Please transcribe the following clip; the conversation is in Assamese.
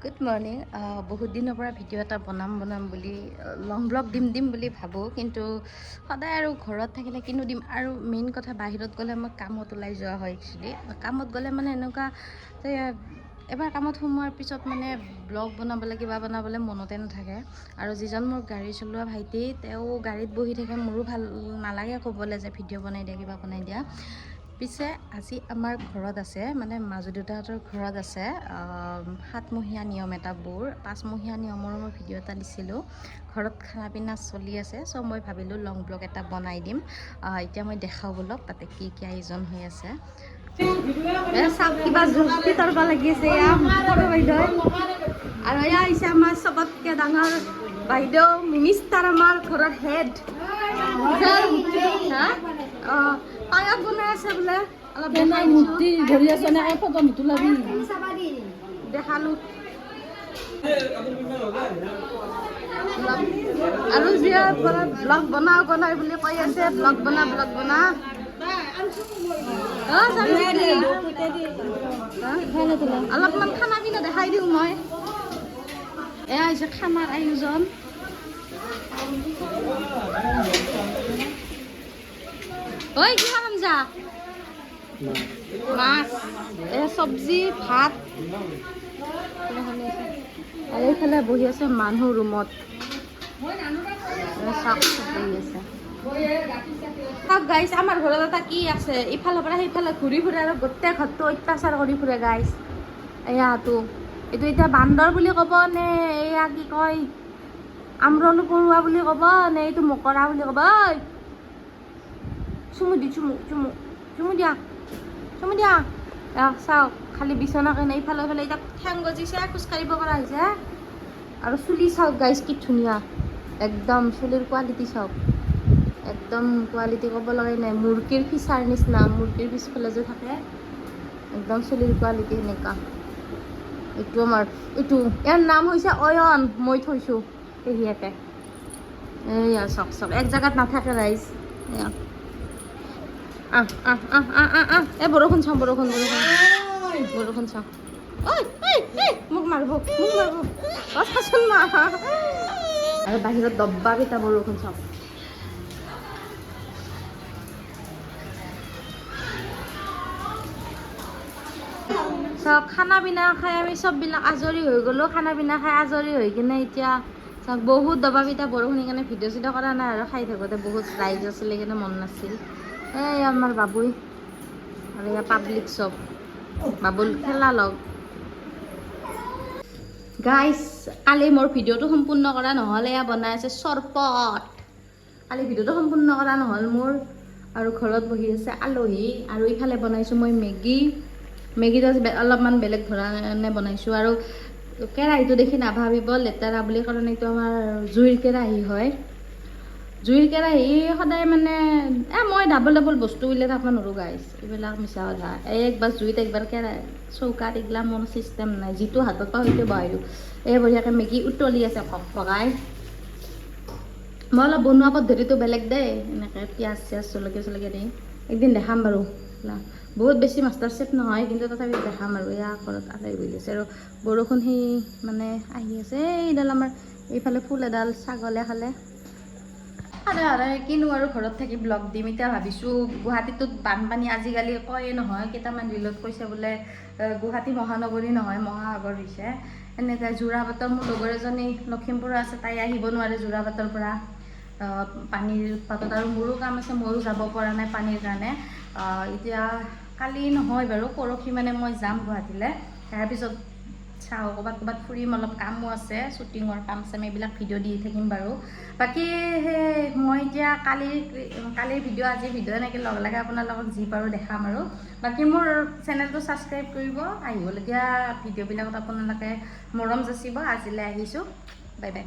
Good morning. বহুত দিনৰ পৰা ভিডিঅ' এটা বনাম বুলি লং ব্লগ দিম বুলি ভাবোঁ, কিন্তু সদায় আৰু ঘৰত থাকিলে কিনো দিম। আৰু মেইন কথা বাহিৰত গ'লে মই কামত ওলাই যোৱা হয়। একচুৱেলি কামত গ'লে মানে এনেকুৱা যে এবাৰ কামত সোমোৱাৰ পিছত মানে ব্লগ বনাবলৈ কিবা বনাবলৈ মনতে নাথাকে। আৰু যিজন মোৰ গাড়ী চলোৱা ভাইটি, তেওঁ গাড়ীত বহি থাকে, মোৰো ভাল নালাগে ক'বলৈ যে ভিডিঅ' বনাই দিয়া কিবা বনাই দিয়া। পিছে আজি আমাৰ ঘৰত আছে, মানে মাজু দেউতাহঁতৰ ঘৰত আছে 7মহীয়া নিয়ম এটা, 5মহীয়া নিয়মৰ মই ভিডিঅ' এটা দিছিলোঁ। ঘৰত খানা পিনা চলি আছে, চ' মই ভাবিলোঁ লং ব্লগ এটা বনাই দিম। এতিয়া মই দেখাওঁ বলক তাতে কি কি আয়োজন হৈ আছে। চাওক কিবা জুতি তৰ্ক লাগি আছে সৰু বাইদেউ, আৰু এয়া হৈছে আমাৰ চবতকৈ ডাঙৰ বাইদেউ, মিনিষ্টাৰ, আমাৰ ঘৰৰ হেড। পায়স বনাই আছে বোলে, অলপ দেখাই মূৰ্তি ধৰি আছে নে ফটো নুতুলাবি দেখালোঁ। আৰু যিয়ে ব্লগ বনাই বুলি কৈ আছে, ব্লগ বনা অলপমান খানা পিনা দেখাই দিওঁ মই। এয়া হৈছে খানাৰ আয়োজন। ঐ কি খাম যা? মাছ, চব্জি, ভাত। আৰু এইফালে বহি আছে মানুহ ৰুমত, গাইছ আমাৰ ঘৰত এটা কি আছে, ইফালৰ পৰা সেইফালে ঘূৰি ফুৰে আৰু গোটেই ঘৰটো অত্যাচাৰ কৰি ফুৰে গাইছ। এইটো এতিয়া বান্দৰ বুলি ক'ব নে এয়া কি কয় আমৰলো পৰুৱা বুলি ক'ব নে এইটো মকৰা বুলি ক'ব? চুমু দিয়া চাওক, খালি বিচনা কাৰণে ইফালে এতিয়া ঠেং গজিছে, খোজকাঢ়িব পৰা হৈছে। আৰু চুলি চাওক গাইছ কি ধুনীয়া, একদম চুলিৰ কোৱালিটি চাওক, একদম কোৱালিটি ক'ব লগাই নাই। মুৰ্গীৰ ফিচাৰ নিচিনা, মুৰ্গীৰ পিছফালে যে থাকে, একদম চুলিৰ কোৱালিটি সেনেকুৱা। ইয়াৰ নাম হৈছে অয়ন, মই থৈছোঁ পেহীয়েকে। এয়া চাওক এক জেগাত নাথাকে ৰাইজ। এয়া বৰষুণ চাওঁ, বৰষুণ চাওঁ। মোক মাৰিব চাচোন মা। আৰু বাহিৰত দব্বা কেইটা বৰষুণ চাওক। চাওক খানা পিনা খাই আমি চববিলাক আজৰি হৈ গ'লোঁ। খানা পিনা খাই আজৰি হৈ কিনে এতিয়া চাওক বহুত দবা পিঠা বৰষুণ, সেইকাৰণে ভিডিঅ' চিডিঅ' কৰা নাই আৰু। খাই থাকোঁতে বহুত ৰাইজ আছিলে সেইকাৰণে মন নাছিল। এই আমাৰ বাবুই আৰু এয়া পাব্লিক চব, বাবুল খেলা লগ। গাইছ কালি মোৰ ভিডিঅ'টো সম্পূৰ্ণ কৰা নহ'ল, এয়া বনাই আছে চৰপত। কালি ভিডিঅ'টো সম্পূৰ্ণ কৰা নহ'ল মোৰ, আৰু ঘৰত বহি আছে আলহী। আৰু ইফালে বনাইছোঁ মই মেগীটো অলপমান বেলেগ ধৰণে বনাইছোঁ। আৰু কেৰাহীটো দেখি নাভাবিব লেতেৰা বুলি, কাৰণ এইটো আমাৰ জুইৰ কেৰাহী হয়। জুইৰ কেৰাহী সদায় মানে মই ডাবল বস্তু উলিয়াই থাকিব নোৱাৰোঁ গাইছ, এইবিলাক মিছা কথা। একবাৰ জুইত একবাৰ চৌকাত, এইগিলা মোৰ চিষ্টেম নাই। যিটো হাতত পাওঁ সেইটো বহাই দিওঁ। বঢ়িয়াকৈ মেগী উতলি আছে ভগাই। মই অলপ বনোৱা পদ্ধতিটো বেলেগ দেই, এনেকৈ পিঁয়াজ চিয়াজ জলকীয়া দি একদিন দেখাম বাৰু। বহুত বেছি মাষ্টাৰ চেফ নহয়, কিন্তু তথাপি দেখাম আৰু। এয়া ঘৰত আলহী বহি আছে আৰু বৰষুণ মানে আহি আছে। এইডাল আমাৰ এইফালে ফুল এডাল ছাগলে খালে। সদায় কিনো আৰু ঘৰত থাকি ব্লগ দিম। এতিয়া ভাবিছোঁ গুৱাহাটীটোত বানপানী আজিকালি কয়ে নহয়, কেইটামান ৰিলত কৈছে বোলে গুৱাহাটী মহানগৰী নহয় মহাসাগৰ হৈছে। এনেকৈ যোৰাবাটৰ মোৰ লগৰ এজনী লখিমপুৰৰ আছে, তাই আহিব নোৱাৰে যোৰাবাটৰ পৰা পানীৰ উৎপাতত। আৰু মোৰো কাম আছে, ময়ো যাব পৰা নাই পানীৰ কাৰণে। এতিয়া কালি নহয় বাৰু, পৰহি মানে মই যাম গুৱাহাটীলৈ। তাৰপিছত চাওঁ ক'ৰবাত ফুৰিম, অলপ কামো আছে, শ্বুটিঙৰ কাম চাম, এইবিলাক ভিডিঅ' দি থাকিম বাৰু। বাকী মই এতিয়া কালিৰ ভিডিঅ' আজিৰ ভিডিঅ' এনেকৈ লগ লাগে আপোনালোকক যি পাৰোঁ দেখাম আৰু। বাকী মোৰ চেনেলটো ছাবস্ক্ৰাইব কৰিব, আহিবলগীয়া ভিডিঅ'বিলাকত আপোনালোকে মৰম যাচিব। আজিলৈ আহিছোঁ, বাই বাই।